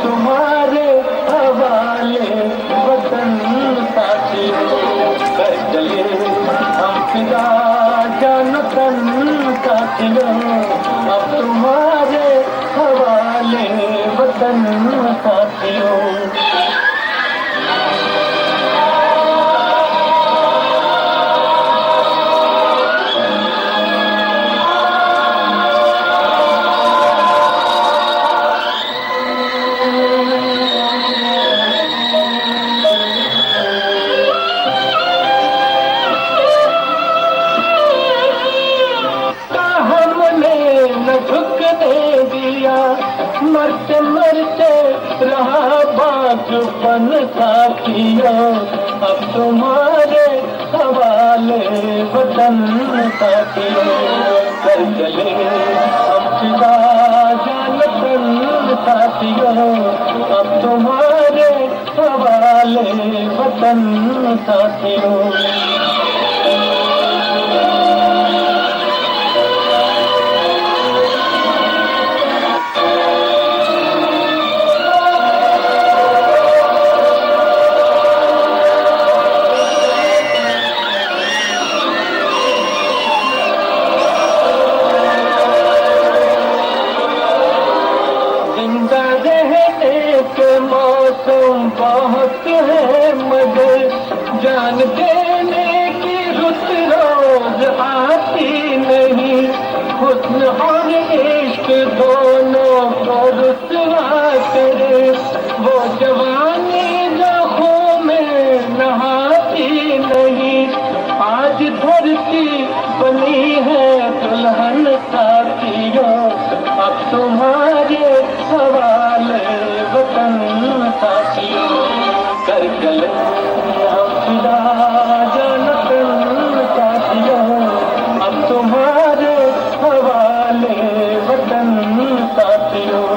तुम्हारे हवाले वतन साथियों, कर चले हम फिदा जान तन साथियों, अब तुम्हारे हवाले वतन साथियों। मरते मरते रहा बाजुबन साथियों, अब तुम्हारे हवाले वतन साथियों, कर चले हम फिदा जान तन साथियों, अब तुम्हारे हवाले वतन साथियों। बहुत है मगर जान देने की रुत रोज आती नहीं, हुस्न और इश्क दोनों को रुसवा करे, वो जवानी जो खून में नहाती नहीं। आज धरती बनी है दुल्हन साथियों, अब तुम्हारे हवाले वतन साथियों, कर चले हम फिदा जान तन साथियों, अब तुम्हारे हवाले वतन साथियों।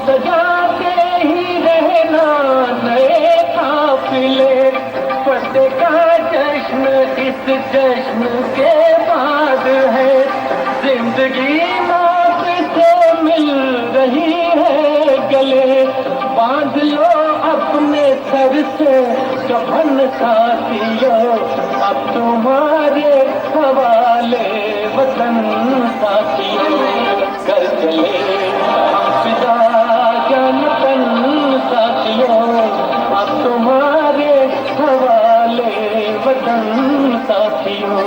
सजाते ही रहना नए काफिले, फतेह का जश्न इस जश्न के बाद है, जिंदगी मौत से मिल रही है गले, बांध लो अपने सर से कफन साथियों, अब तुम्हारे हवाले वतन साथियों, कर चले हम फिदा जान तन साथियों, अब तुम्हारे हवाले वतन साथियों।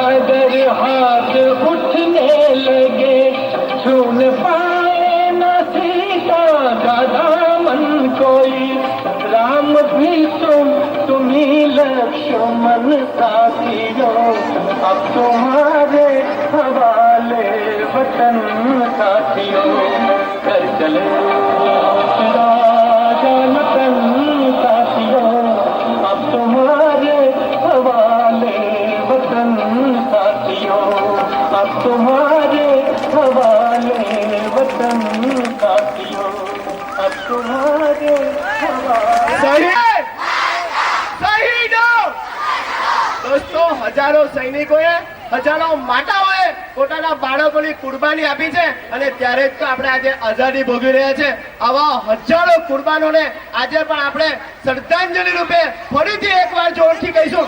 अगर हाथ उठने लगे छू न पाए न सीता का दामन कोई, राम भी तुम्ही लक्ष्मण साथियों, अब तुम्हारे हवाले वतन साथियों, कर चले फिदा जान तन साथियों, अब तुम्हारे हवाले वतन साथियों, अब तुम्हारे हवाले वतन साथियों, अब तुम्हारे हवाले। દોસ્તો, હજારો સૈનિકોએ, હજારો માતાઓએ પોતાના બાળકોની કુરબાની આપી છે અને ત્યારે જ તો આપણે આજે આઝાદી ભોગવી રહ્યા છે। આવા હજારો કુરબાનોને આજે પણ આપણે શ્રદ્ધાંજલિ રૂપે ફરીથી એકવાર જોરથી કહીશું